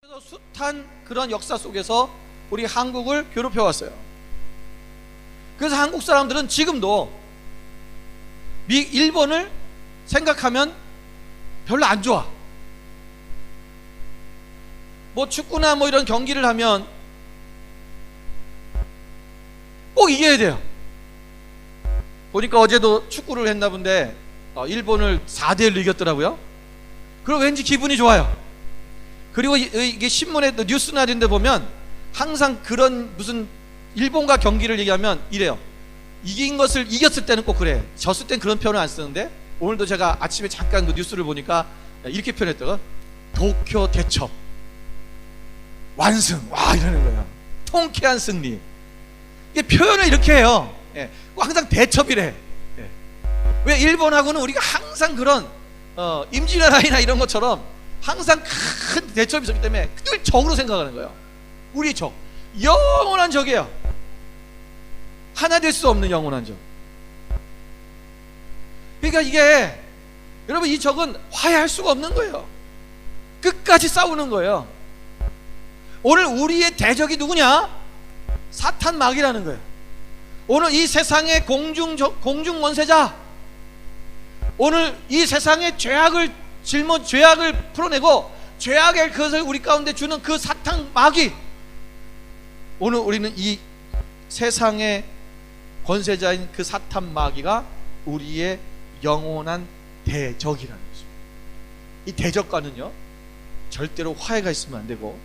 그래서 숱한 그런 역사 속에서 우리 한국을 괴롭혀 왔어요. 그래서 한국 사람들은 지금도 일본을 생각하면 별로 안 좋아. 뭐 축구나 뭐 이런 경기를 하면 꼭 이겨야 돼요. 보니까 어제도 축구를 했나 본데 일본을 4대1로 이겼더라고요. 그리고 왠지 기분이 좋아요. 그리고 이게 신문에 뉴스나 이런 데 보면 항상 그런 무슨 일본과 경기를 얘기하면 이래요. 이겼을 때는 꼭 그래. 졌을 땐 그런 표현을 안 쓰는데, 오늘도 제가 아침에 잠깐 그 뉴스를 보니까 이렇게 표현했다가 도쿄 대첩 완승, 와, 이러는 거예요. 통쾌한 승리. 이게 표현을 이렇게 해요. 예. 꼭 항상 대첩이래. 예. 왜 일본하고는 우리가 항상 그런 임진왜란이나 이런 것처럼 항상 큰 대첩이 있었기 때문에 늘 적으로 생각하는 거예요. 우리 적, 영원한 적이에요. 하나 될 수 없는 영원한 적. 그러니까 이게 여러분, 이 적은 화해할 수가 없는 거예요. 끝까지 싸우는 거예요. 오늘 우리의 대적이 누구냐? 사탄 마귀라는 거예요. 오늘 이 세상의 공중 권세자, 오늘 이 세상의 죄악을 풀어내고 죄악의 그것을 우리 가운데 주는 그 사탄 마귀, 오늘 우리는 이 세상의 권세자인 그 사탄 마귀가 우리의 영원한 대적이라는 것입니다. 이 대적과는요, 절대로 화해가 있으면 안 되고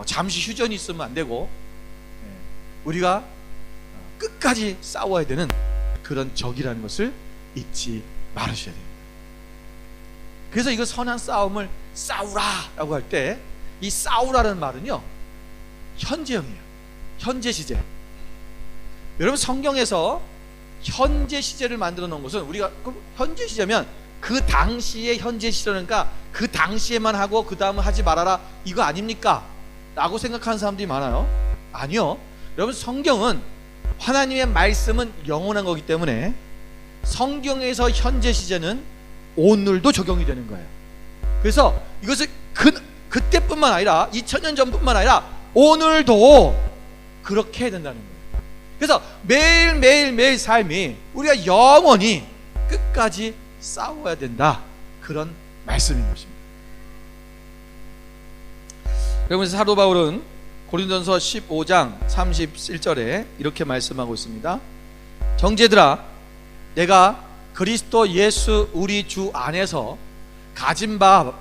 잠시 휴전이 있으면 안 되고, 우리가 끝까지 싸워야 되는 그런 적이라는 것을 잊지 말으셔야 됩니다. 그래서 이거 선한 싸움을 싸우라라고 할 때, 이 싸우라는 말은요, 현재형이에요. 현재 시제. 여러분, 성경에서 현재 시제를 만들어 놓은 것은, 우리가 현재 시제면 그 당시의 현재 시제니까 그 당시에만 하고 그 다음은 하지 말아라, 이거 아닙니까? 라고 생각하는 사람들이 많아요. 아니요. 여러분, 성경은, 하나님의 말씀은 영원한 거기 때문에 성경에서 현재 시제는 오늘도 적용이 되는 거예요. 그래서 이것을 그때뿐만 아니라 2000년 전뿐만 아니라 오늘도 그렇게 해야 된다는 거예요. 그래서 매일 삶이 우리가 영원히 끝까지 싸워야 된다, 그런 말씀인 것입니다. 그러면서 사도 바울은 고린도전서 15장 31절에 이렇게 말씀하고 있습니다. 형제들아, 내가 그리스도 예수 우리 주 안에서 가진 바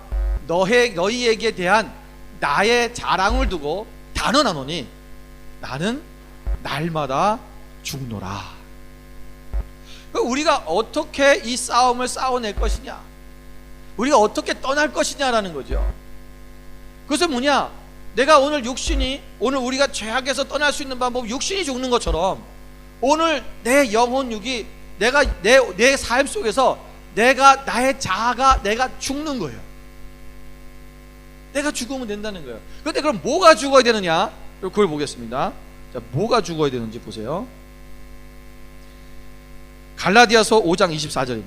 너희에게 대한 나의 자랑을 두고 단언하노니 나는 날마다 죽노라. 우리가 어떻게 이 싸움을 싸워낼 것이냐, 우리가 어떻게 떠날 것이냐라는 거죠. 그것은 뭐냐? 내가 오늘 오늘 우리가 죄악에서 떠날 수 있는 방법, 육신이 죽는 것처럼 오늘 내 영혼 육이, 내가 내 삶 속에서 나의 자아가 내가 죽는 거예요. 내가 죽으면 된다는 거예요. 그런데 그럼 뭐가 죽어야 되느냐? 그걸 보겠습니다. 자, 뭐가 죽어야 되는지 보세요. 갈라디아서 5장 24절입니다.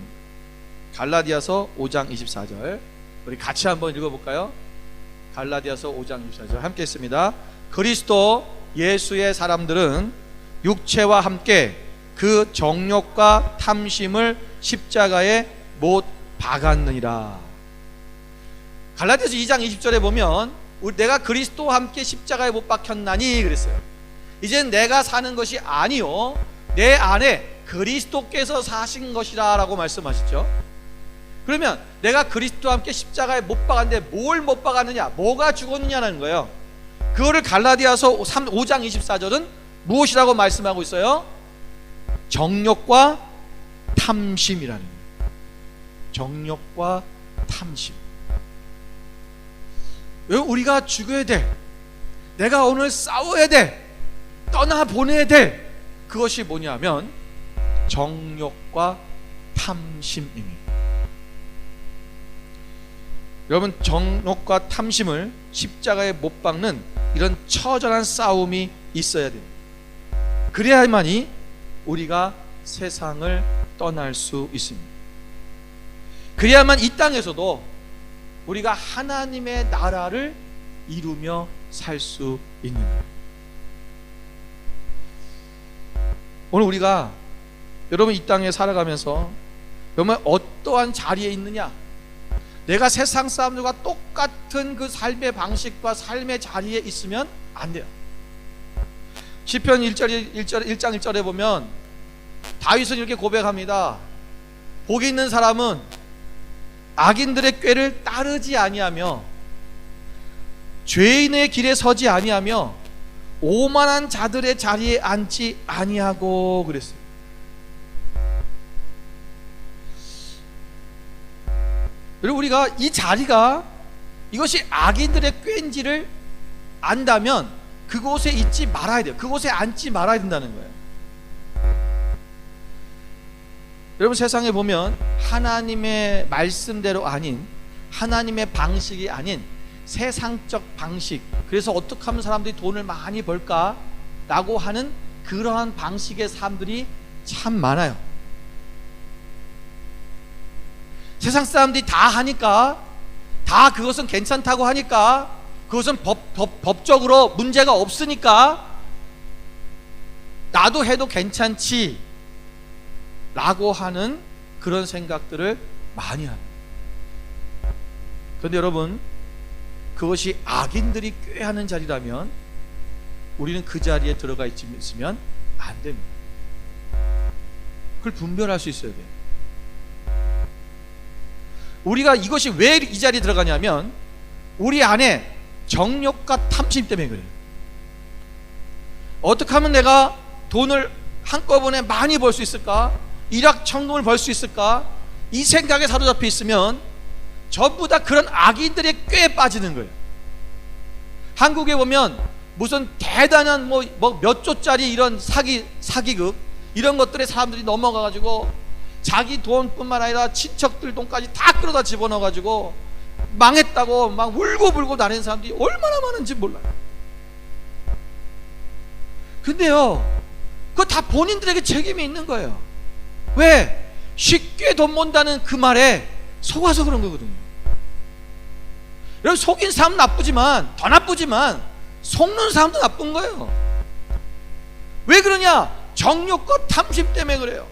갈라디아서 5장 24절. 우리 같이 한번 읽어볼까요? 갈라디아서 5장 24절 함께 했습니다. 그리스도 예수의 사람들은 육체와 함께 그 정욕과 탐심을 십자가에 못 박았느니라. 갈라디아서 2장 20절에 보면 내가 그리스도와 함께 십자가에 못 박혔나니 그랬어요. 이젠 내가 사는 것이 아니요 내 안에 그리스도께서 사신 것이라 라고 말씀하시죠. 그러면 내가 그리스도와 함께 십자가에 못 박았는데 뭘 못 박았느냐, 뭐가 죽었느냐는 거예요. 그거를 갈라디아서 5장 24절은 무엇이라고 말씀하고 있어요? 정욕과 탐심이라는 거예요. 정욕과 탐심. 왜 우리가 죽어야 돼? 내가 오늘 싸워야 돼? 떠나보내야 돼? 그것이 뭐냐면 정욕과 탐심입니다. 여러분, 정욕과 탐심을 십자가에 못 박는 이런 처절한 싸움이 있어야 됩니다. 그래야만이 우리가 세상을 떠날 수 있습니다. 그래야만 이 땅에서도 우리가 하나님의 나라를 이루며 살 수 있는 거예요. 오늘 우리가 여러분 이 땅에 살아가면서 여러분 어떠한 자리에 있느냐, 내가 세상 사람들과 똑같은 그 삶의 방식과 삶의 자리에 있으면 안 돼요. 시편 1장 1절에 보면 다윗은 이렇게 고백합니다. 복이 있는 사람은 악인들의 꾀를 따르지 아니하며 죄인의 길에 서지 아니하며 오만한 자들의 자리에 앉지 아니하고 그랬어요. 그리고 우리가 이 자리가 이것이 악인들의 꾀인지를 안다면 그곳에 있지 말아야 돼요. 그곳에 앉지 말아야 된다는 거예요. 여러분 세상에 보면 하나님의 말씀대로 아닌, 하나님의 방식이 아닌 세상적 방식, 그래서 어떻게 하면 사람들이 돈을 많이 벌까 라고 하는 그러한 방식의 사람들이 참 많아요. 세상 사람들이 다 하니까, 다 그것은 괜찮다고 하니까, 그것은 법적으로 문제가 없으니까 나도 해도 괜찮지 라고 하는 그런 생각들을 많이 합니다. 그런데 여러분, 그것이 악인들이 꾀하는 자리라면 우리는 그 자리에 들어가 있으면 안 됩니다. 그걸 분별할 수 있어야 돼요. 우리가 이것이 왜 이 자리에 들어가냐면 우리 안에 정욕과 탐심 때문에 그래요. 어떻게 하면 내가 돈을 한꺼번에 많이 벌 수 있을까? 일확천금을 벌 수 있을까? 이 생각에 사로잡혀 있으면 전부 다 그런 악인들의 꾀에 빠지는 거예요. 한국에 보면 무슨 대단한 뭐 몇 조짜리 이런 사기극 이런 것들에 사람들이 넘어가가지고 자기 돈뿐만 아니라 친척들 돈까지 다 끌어다 집어넣어가지고 망했다고 막 울고불고 나는 사람들이 얼마나 많은지 몰라요. 근데요, 그거 다 본인들에게 책임이 있는 거예요. 왜? 쉽게 돈 번다는 그 말에 속아서 그런 거거든요. 여러분, 속인 사람 나쁘지만, 더 나쁘지만 속는 사람도 나쁜 거예요. 왜 그러냐? 정욕과 탐심 때문에 그래요.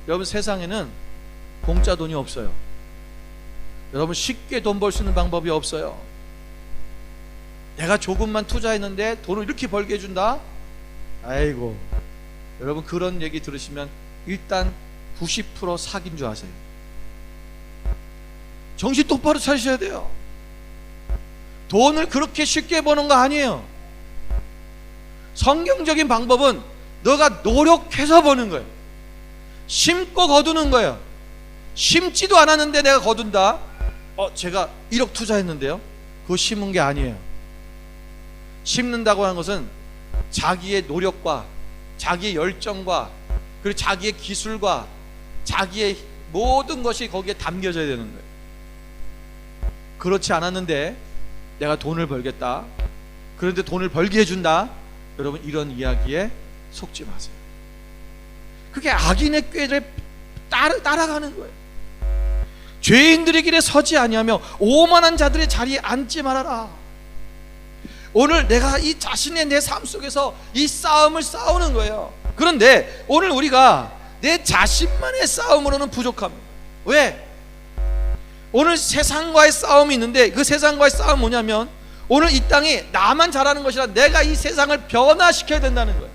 여러분, 세상에는 공짜 돈이 없어요. 여러분, 쉽게 돈 벌 수 있는 방법이 없어요. 내가 조금만 투자했는데 돈을 이렇게 벌게 해준다? 아이고, 여러분 그런 얘기 들으시면 일단 90% 사기인 줄 아세요. 정신 똑바로 차리셔야 돼요. 돈을 그렇게 쉽게 버는 거 아니에요. 성경적인 방법은 너가 노력해서 버는 거예요. 심고 거두는 거예요. 심지도 않았는데 내가 거둔다? 제가 1억 투자했는데요? 그거 심은 게 아니에요. 심는다고 하는 것은 자기의 노력과 자기의 열정과 그리고 자기의 기술과 자기의 모든 것이 거기에 담겨져야 되는 거예요. 그렇지 않았는데 내가 돈을 벌겠다, 그런데 돈을 벌게 해준다, 여러분 이런 이야기에 속지 마세요. 그게 악인의 꾀를 따라가는 거예요. 죄인들의 길에 서지 아니하며 오만한 자들의 자리에 앉지 말아라. 오늘 내가 이 자신의 내 삶 속에서 이 싸움을 싸우는 거예요. 그런데 오늘 우리가 내 자신만의 싸움으로는 부족합니다. 왜? 오늘 세상과의 싸움이 있는데 그 세상과의 싸움은 뭐냐면 오늘 이 땅이 나만 잘하는 것이 아니라 내가 이 세상을 변화시켜야 된다는 거예요.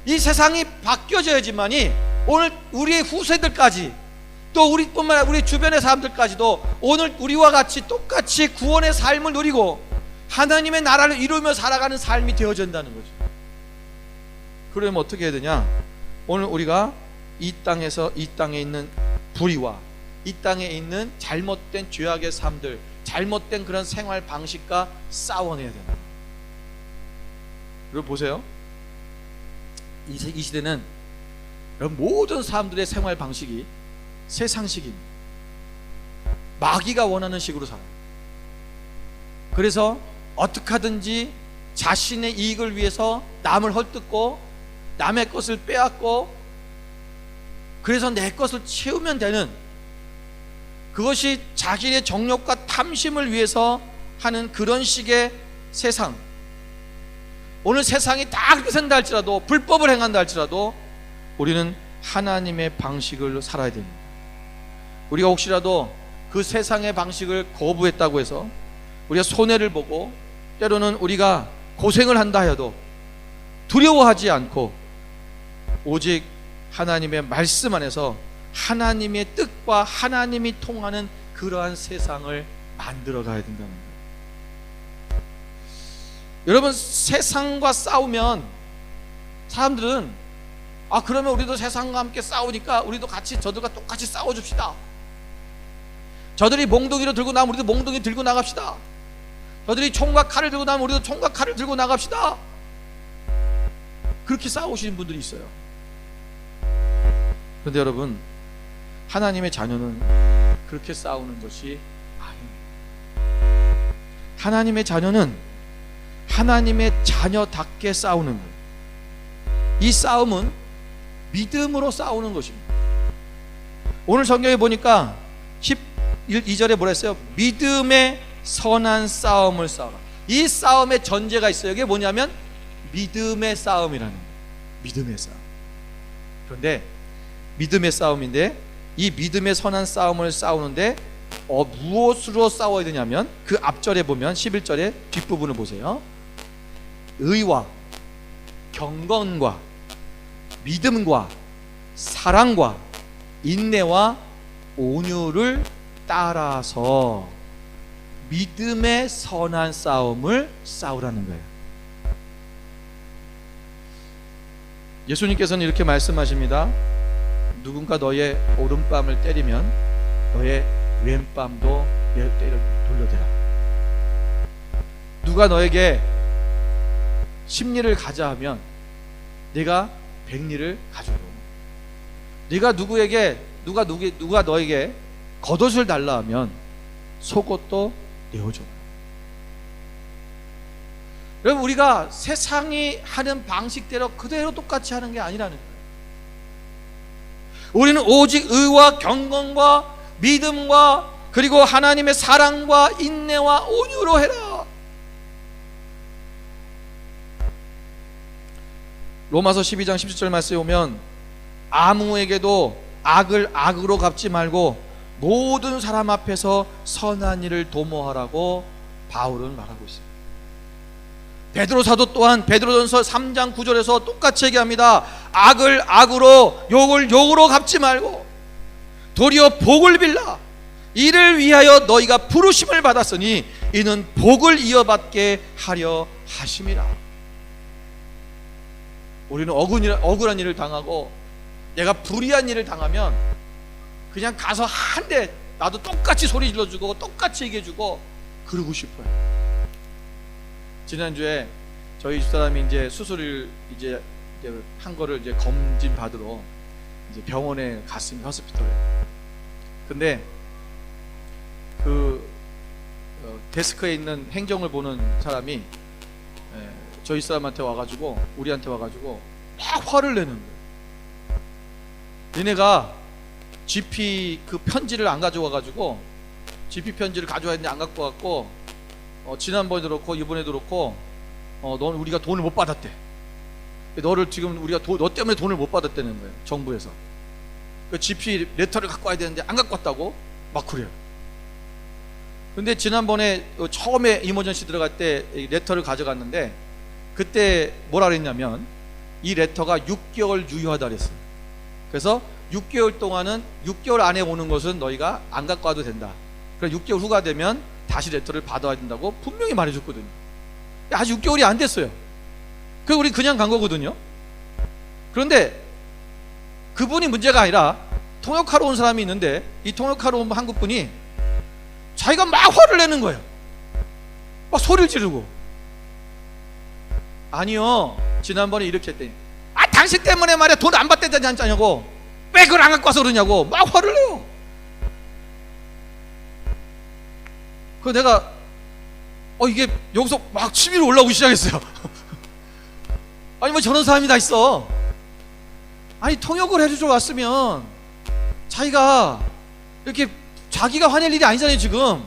이 세상이 바뀌어져야지만이 오늘 우리의 후세들까지, 또 우리뿐만 아니라 우리 주변의 사람들까지도 오늘 우리와 같이 똑같이 구원의 삶을 누리고 하나님의 나라를 이루며 살아가는 삶이 되어진다는 거죠. 그러면 어떻게 해야 되냐? 오늘 우리가 이 땅에서 이 땅에 있는 불의와 이 땅에 있는 잘못된 죄악의 삶들, 잘못된 그런 생활 방식과 싸워내야 된다. 여러분 보세요. 이 시대는 여러분 모든 사람들의 생활 방식이 세상식입니다. 마귀가 원하는 식으로 살아요. 그래서 어떻게 하든지 자신의 이익을 위해서 남을 헐뜯고 남의 것을 빼앗고 그래서 내 것을 채우면 되는, 그것이 자기의 정욕과 탐심을 위해서 하는 그런 식의 세상, 오늘 세상이 다 그렇게 산다 할지라도, 불법을 행한다 할지라도 우리는 하나님의 방식을 살아야 됩니다. 우리가 혹시라도 그 세상의 방식을 거부했다고 해서 우리가 손해를 보고 때로는 우리가 고생을 한다 해도 두려워하지 않고 오직 하나님의 말씀 안에서 하나님의 뜻과 하나님이 통하는 그러한 세상을 만들어 가야 된다는 거예요. 여러분, 세상과 싸우면 사람들은 그러면 우리도 세상과 함께 싸우니까 우리도 같이 저들과 똑같이 싸워줍시다. 저들이 몽둥이를 들고 나면 우리도 몽둥이 들고 나갑시다. 저들이 총과 칼을 들고 나면 우리도 총과 칼을 들고 나갑시다. 그렇게 싸우시는 분들이 있어요. 그런데 여러분, 하나님의 자녀는 그렇게 싸우는 것이 아닙니다. 하나님의 자녀는 하나님의 자녀답게 싸우는 거예요. 이 싸움은 믿음으로 싸우는 것입니다. 오늘 성경에 보니까 12절에 뭐라 했어요? 믿음의 선한 싸움을 싸워라. 이 싸움의 전제가 있어요. 이게 뭐냐면 믿음의 싸움이라는 거예요. 믿음의 싸움. 그런데 믿음의 싸움인데, 이 믿음의 선한 싸움을 싸우는데 무엇으로 싸워야 되냐면, 그 앞절에 보면 11절의 뒷부분을 보세요. 의와 경건과 믿음과 사랑과 인내와 온유를 따라서 믿음의 선한 싸움을 싸우라는 거예요. 예수님께서는 이렇게 말씀하십니다. 누군가 너의 오른뺨을 때리면 너의 왼뺨도 돌려대라. 누가 너에게 10리를 가자 하면 네가 100리를 가져오. 네가 누가 너에게 겉옷을 달라 하면 속옷도 내어줘. 여러분, 우리가 세상이 하는 방식대로 그대로 똑같이 하는 게 아니라는 거예요. 우리는 오직 의와 경건과 믿음과 그리고 하나님의 사랑과 인내와 온유로 해라. 로마서 12장 17절 말씀에 오면 아무에게도 악을 악으로 갚지 말고 모든 사람 앞에서 선한 일을 도모하라고 바울은 말하고 있습니다. 베드로 사도 또한 베드로전서 3장 9절에서 똑같이 얘기합니다. 악을 악으로 욕을 욕으로 갚지 말고 도리어 복을 빌라. 이를 위하여 너희가 부르심을 받았으니 이는 복을 이어받게 하려 하심이라. 우리는 억울한 일을 당하고 내가 불의한 일을 당하면 그냥 가서 한 대 나도 똑같이 소리 질러주고 똑같이 얘기해주고 그러고 싶어요. 지난주에 저희 집사람이 이제 수술을 이제 한 거를 이제 검진 받으러 이제 병원에 갔습니다. 호스피털에. 근데 그 데스크에 있는 행정을 보는 사람이 저희 사람한테 와가지고 우리한테 와가지고 막 화를 내는 거예요. 얘네가 GP 그 편지를 안 가져와가지고 GP 편지를 가져와야 되는데 안 갖고 왔고 지난번에도 그렇고 이번에도 그렇고 너는 우리가 돈을 못 받았대. 너를 지금 우리가 너 때문에 돈을 못 받았다는 거예요. 정부에서. 그 GP 레터를 갖고 와야 되는데 안 갖고 왔다고 막 그래요. 근데 지난번에 처음에 이머전시 들어갈 때 레터를 가져갔는데 그때 뭐라 그랬냐면 이 레터가 6개월 유효하다 그랬어요. 그래서 6개월 동안은 6개월 안에 오는 것은 너희가 안 갖고 와도 된다. 그럼 6개월 후가 되면 다시 레터를 받아야 된다고 분명히 말해줬거든요. 아직 6개월이 안 됐어요. 그래서 우리 그냥 간 거거든요. 그런데 그분이 문제가 아니라 통역하러 온 사람이 있는데 이 통역하러 온 한국분이 자기가 막 화를 내는 거예요. 막 소리를 지르고. 아니요, 지난번에 이렇게 했더니 당신 때문에 말이야 돈 안 받대지 않냐고, 왜 그걸 안 갖고 와서 그러냐고 막 화를 내요. 그래서 내가 이게 여기서 막 치밀어 올라오기 시작했어요. 아니 뭐 저런 사람이 다 있어. 아니 통역을 해주러 왔으면 자기가 이렇게 자기가 화낼 일이 아니잖아요 지금.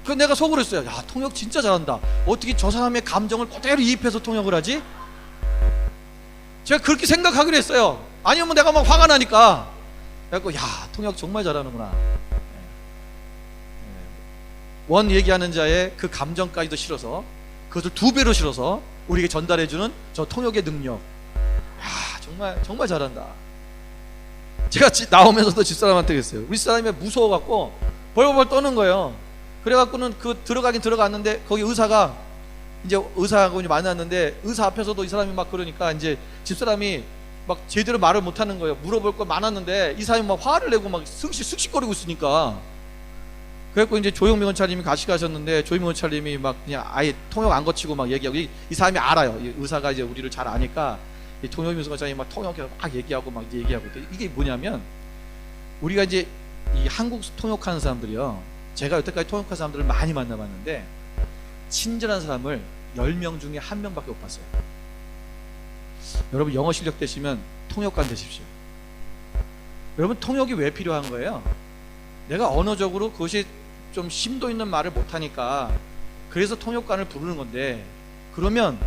그 내가 속으로 했어요. 야, 통역 진짜 잘한다. 어떻게 저 사람의 감정을 그대로 이입해서 통역을 하지? 제가 그렇게 생각하기로 했어요. 아니면 내가 막 화가 나니까. 그래갖고 야, 통역 정말 잘하는구나. 원 얘기하는 자의 그 감정까지도 실어서, 그것을 2배로 실어서 우리에게 전달해주는 저 통역의 능력. 야, 정말 잘한다. 제가 나오면서도 집사람한테 그랬어요. 우리 사람이 무서워갖고 벌벌 떠는 거예요. 그래갖고는 그 들어가긴 들어갔는데 거기 의사가 이제 의사하고 이제 만났는데, 의사 앞에서도 이 사람이 막 그러니까 이제 집사람이 막 제대로 말을 못하는 거예요. 물어볼 거 많았는데 이 사람이 막 화를 내고 막 슥슥거리고 있으니까. 그래갖고 이제 조용미 원차님이 같이 가셨는데, 조용미 원차님이 막 그냥 아예 통역 안 거치고 막 얘기하고, 이 사람이 알아요. 이 의사가 이제 우리를 잘 아니까 이 조용미 원차님이 막 통역해서 막 얘기하고 막 얘기하고. 이게 뭐냐면, 우리가 이제 이 한국 통역하는 사람들이요, 제가 여태까지 통역한 사람들을 많이 만나봤는데 친절한 사람을 10명 중에 1명밖에 못 봤어요. 여러분 영어 실력 되시면 통역관 되십시오. 여러분 통역이 왜 필요한 거예요? 내가 언어적으로 그것이 좀 심도 있는 말을 못하니까 그래서 통역관을 부르는 건데, 그러면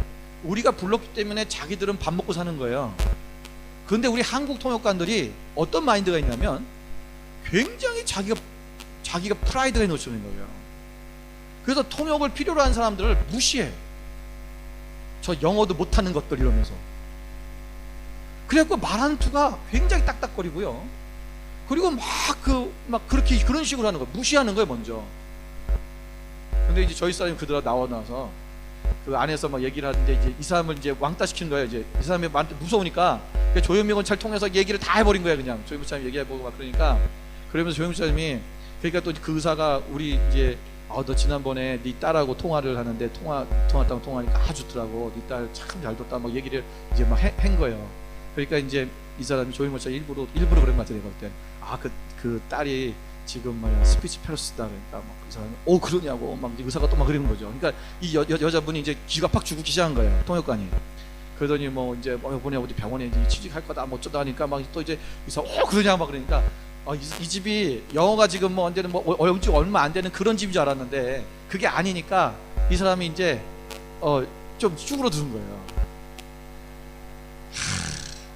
우리가 불렀기 때문에 자기들은 밥 먹고 사는 거예요. 그런데 우리 한국 통역관들이 어떤 마인드가 있냐면 굉장히 자기가 프라이드가 놓쳐있는 거예요. 그래서 통역을 필요로 한 사람들을 무시해. 저 영어도 못하는 것들 이러면서. 그래갖고 말하는 투가 굉장히 딱딱거리고요. 그리고 그렇게 그런 식으로 하는 거예요. 무시하는 거예요 먼저. 근데 이제 저희 사람이 그들하고 나와서 그 안에서 막 얘기를 하는데, 이제 이 사람을 이제 왕따 시키는 거예요. 이제 이 사람이 무서우니까 조현미 원차를 통해서 얘기를 다 해버린 거예요. 그냥 조현미 원차님 얘기해보고 막 그러니까. 그러면서 조현미 원차님이, 그러니까 또 그 의사가 우리 이제 너 지난번에 네 딸하고 통화를 하는데 통화하니까 아주 좋더라고. 네 딸 참 잘 뒀다. 막 얘기를 이제 막 한 거예요. 그러니까 이제 이 사람이 조현미 원차 일부러 그런 것 같아요. 내가 볼 때. 그 딸이 지금 말이야 스피치 페러스다. 그러니까 막 그 사람이 그러냐고 막 의사가 또 막 그러는 거죠. 그러니까 이 여자분이 이제 기가 팍 죽기 시작한 거예요. 통역관이. 그러더니 뭐 이제 이번에 어디 병원에 이제 취직할 거다 뭐 어쩌다 하니까 막 또 이제 의사 그러냐 막 그러니까, 이 집이 영어가 지금 뭐 안 되는 영지 얼마 안 되는 그런 집인 줄 알았는데 그게 아니니까 이 사람이 이제 좀 쭈그러드는 거예요.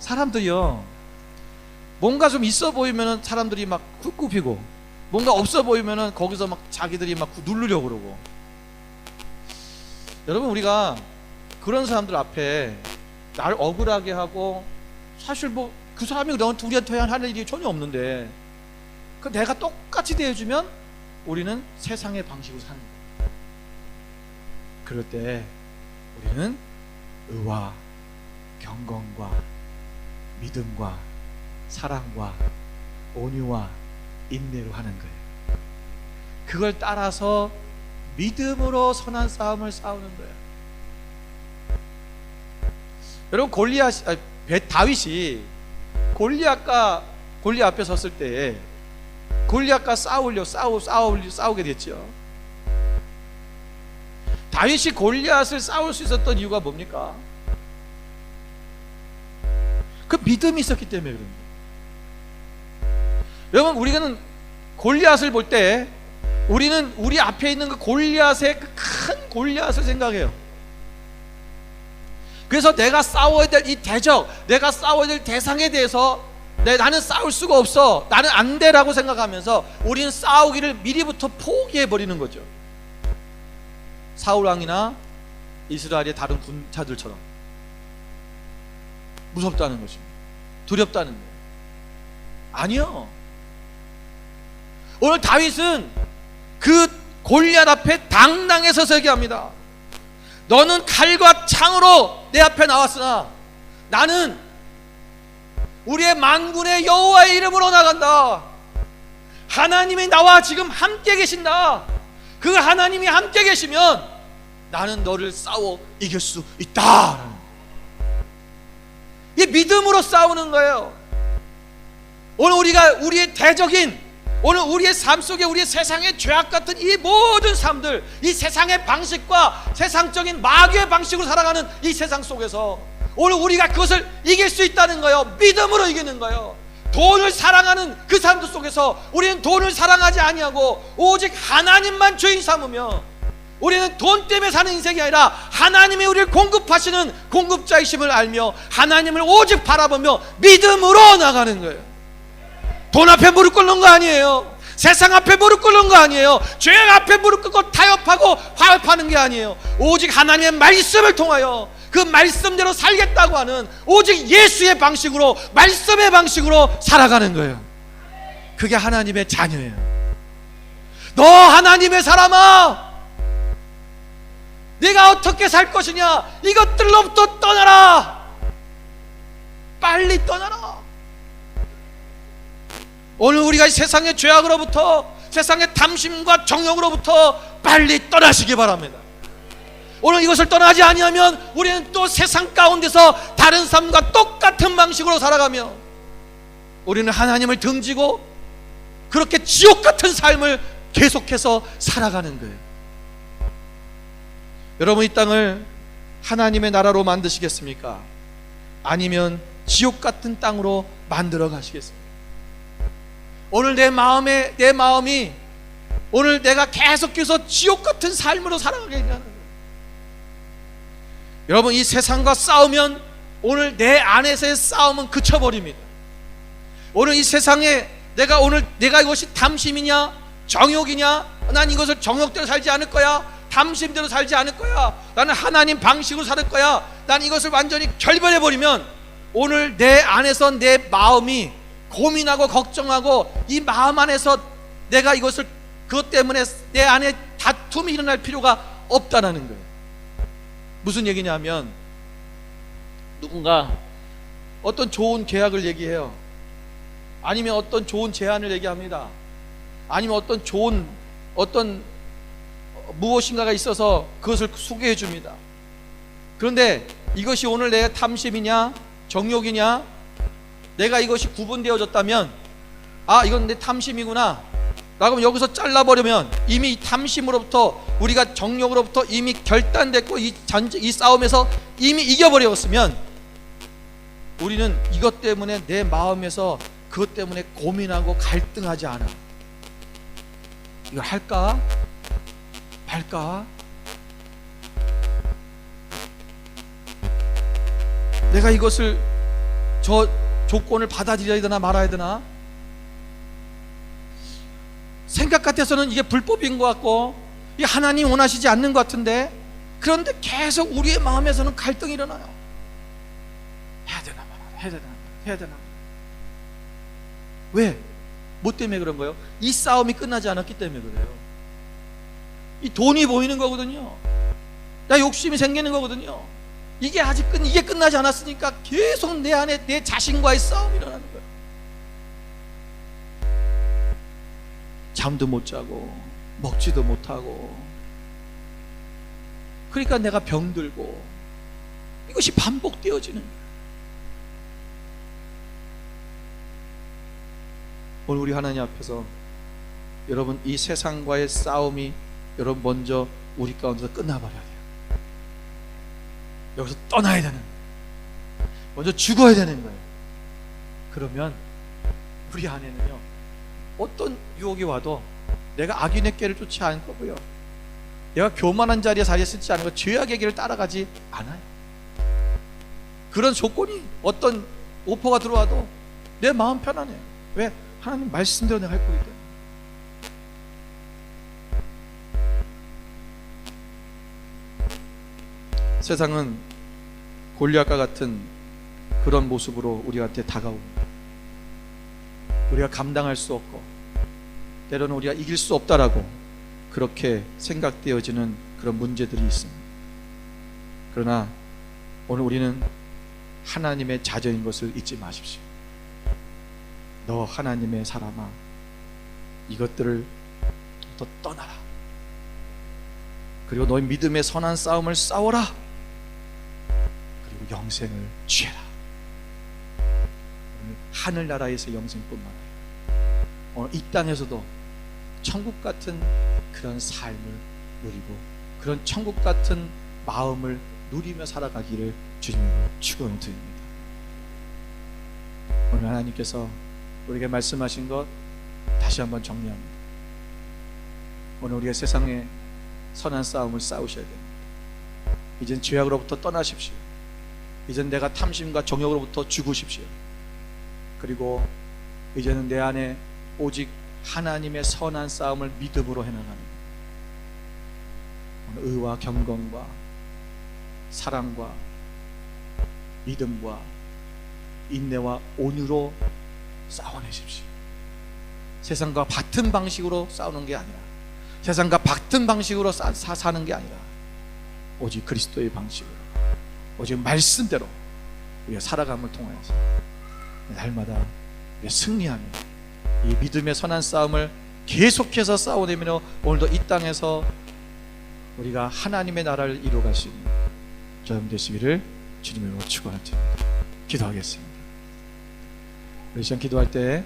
사람들이요, 뭔가 좀 있어 보이면은 사람들이 막 굽굽히고, 뭔가 없어 보이면은 거기서 막 자기들이 막 누르려고 그러고. 여러분 우리가 그런 사람들 앞에 날 억울하게 하고, 사실 뭐 그 사람이 우리한테 할 일이 전혀 없는데 그 내가 똑같이 대해주면 우리는 세상의 방식으로 사는 거예요. 그럴 때 우리는 의와 경건과 믿음과 사랑과 온유와 인내로 하는 거예요. 그걸 따라서 믿음으로 선한 싸움을 싸우는 거예요. 여러분 다윗이 골리앗 앞에 섰을 때 골리앗과 싸우게 됐죠. 다윗이 골리앗을 싸울 수 있었던 이유가 뭡니까? 그 믿음이 있었기 때문에 그런 거예요. 여러분 우리는 골리앗을 볼 때 우리는 우리 앞에 있는 그 골리앗의 그 큰 골리앗을 생각해요. 그래서 내가 싸워야 될 이 대적, 내가 싸워야 될 대상에 대해서 나는 싸울 수가 없어, 나는 안 돼라고 생각하면서 우리는 싸우기를 미리부터 포기해버리는 거죠. 사울왕이나 이스라엘의 다른 군사들처럼 무섭다는 것입니다. 두렵다는 거예요. 아니요. 오늘 다윗은 그 골리앗 앞에 당당히 서서 얘기합니다. 너는 칼과 창으로 내 앞에 나왔으나 나는 우리의 만군의 여호와의 이름으로 나간다. 하나님이 나와 지금 함께 계신다. 그 하나님이 함께 계시면 나는 너를 싸워 이길 수 있다. 이 믿음으로 싸우는 거예요. 오늘 우리가 우리의 대적인, 오늘 우리의 삶 속에 우리의 세상의 죄악 같은 이 모든 삶들, 이 세상의 방식과 세상적인 마귀의 방식으로 살아가는 이 세상 속에서 오늘 우리가 그것을 이길 수 있다는 거예요. 믿음으로 이기는 거예요. 돈을 사랑하는 그 사람들 속에서 우리는 돈을 사랑하지 아니하고 오직 하나님만 주인 삼으며, 우리는 돈 때문에 사는 인생이 아니라 하나님이 우리를 공급하시는 공급자이심을 알며 하나님을 오직 바라보며 믿음으로 나가는 거예요. 돈 앞에 무릎 꿇는 거 아니에요. 세상 앞에 무릎 꿇는 거 아니에요. 죄 앞에 무릎 꿇고 타협하고 화합하는 게 아니에요. 오직 하나님의 말씀을 통하여 그 말씀대로 살겠다고 하는 오직 예수의 방식으로, 말씀의 방식으로 살아가는 거예요. 그게 하나님의 자녀예요. 너 하나님의 사람아, 네가 어떻게 살 것이냐? 이것들로부터 떠나라. 빨리 떠나라. 오늘 우리가 세상의 죄악으로부터, 세상의 탐심과 정욕으로부터 빨리 떠나시기 바랍니다. 오늘 이것을 떠나지 아니하면 우리는 또 세상 가운데서 다른 삶과 똑같은 방식으로 살아가며 우리는 하나님을 등지고 그렇게 지옥 같은 삶을 계속해서 살아가는 거예요. 여러분, 이 땅을 하나님의 나라로 만드시겠습니까? 아니면 지옥 같은 땅으로 만들어 가시겠습니까? 오늘 내 마음이 오늘 내가 계속해서 지옥 같은 삶으로 살아가게 되는 거예요. 여러분, 이 세상과 싸우면 오늘 내 안에서의 싸움은 그쳐버립니다. 오늘 이 세상에 내가 이것이 탐심이냐 정욕이냐, 난 이것을 정욕대로 살지 않을 거야, 탐심대로 살지 않을 거야, 나는 하나님 방식으로 살 거야, 난 이것을 완전히 결별해버리면 오늘 내 안에서 내 마음이 고민하고 걱정하고 이 마음 안에서 내가 이것을, 그것 때문에 내 안에 다툼이 일어날 필요가 없다는 거예요. 무슨 얘기냐면, 누군가 어떤 좋은 계약을 얘기해요. 아니면 어떤 좋은 제안을 얘기합니다. 아니면 어떤 무엇인가가 있어서 그것을 소개해 줍니다. 그런데 이것이 오늘 내 탐심이냐 정욕이냐, 내가 이것이 구분되어졌다면, 아, 이건 내 탐심이구나 라고 여기서 잘라버리면 이미 탐심으로부터, 우리가 정욕으로부터 이미 결단됐고 이 싸움에서 이미 이겨버렸으면 우리는 이것 때문에 내 마음에서 그것 때문에 고민하고 갈등하지 않아. 이걸 할까 말까? 내가 이것을, 저 조건을 받아들여야 되나 말아야 되나? 생각 같아서는 이게 불법인 것 같고 이 하나님 원하시지 않는 것 같은데, 그런데 계속 우리의 마음에서는 갈등이 일어나요. 해야 되나 말아야, 해야 되나 해야 되나. 왜? 뭐 때문에 그런 거예요? 이 싸움이 끝나지 않았기 때문에 그래요. 이 돈이 보이는 거거든요. 나 욕심이 생기는 거거든요. 이게 이게 끝나지 않았으니까 계속 내 안에 내 자신과의 싸움이 일어나는 거예요. 잠도 못 자고 먹지도 못하고, 그러니까 내가 병들고, 이것이 반복되어지는 거예요. 오늘 우리 하나님 앞에서 여러분, 이 세상과의 싸움이 여러분 먼저 우리 가운데서 끝나버려야 돼요. 여기서 떠나야 되는 거예요. 먼저 죽어야 되는 거예요. 그러면 우리 안에는요, 어떤 유혹이 와도 내가 악인의 꾀를 쫓지 않을 거고요, 내가 교만한 자리에 자리에 쓰지 않고 죄악의 길을 따라가지 않아요. 그런 조건이, 어떤 오퍼가 들어와도 내 마음 편안해요. 왜? 하나님 말씀대로 내가 할 거기 때문에. 세상은 골리앗과 같은 그런 모습으로 우리한테 다가옵니다. 우리가 감당할 수 없고 때로는 우리가 이길 수 없다라고 그렇게 생각되어지는 그런 문제들이 있습니다. 그러나 오늘 우리는 하나님의 자녀인 것을 잊지 마십시오. 너 하나님의 사람아, 이것들을 또 떠나라. 그리고 너의 믿음의 선한 싸움을 싸워라. 그리고 영생을 취해라. 오늘 하늘나라에서 영생뿐만 아니라 오늘 이 땅에서도 천국 같은 그런 삶을 누리고 그런 천국 같은 마음을 누리며 살아가기를 주님으로 축원을 드립니다. 오늘 하나님께서 우리에게 말씀하신 것 다시 한번 정리합니다. 오늘 우리가 세상에 선한 싸움을 싸우셔야 됩니다. 이젠 죄악으로부터 떠나십시오. 이젠 내가 탐심과 정욕으로부터 죽으십시오. 그리고 이제는 내 안에 오직 하나님의 선한 싸움을 믿음으로 해나가는 의와 경건과 사랑과 믿음과 인내와 온유로 싸워내십시오. 세상과 같은 방식으로 싸우는 게 아니라, 세상과 같은 방식으로 사는 게 아니라 오직 그리스도의 방식으로, 오직 말씀대로 우리가 살아감을 통하여서 날마다 우리가 승리하며 이 믿음의 선한 싸움을 계속해서 싸워내며 오늘도 이 땅에서 우리가 하나님의 나라를 이루어갈 수 있는 저녁 되시기를 주님으로 축원합니다. 기도하겠습니다. 우리 시간 기도할 때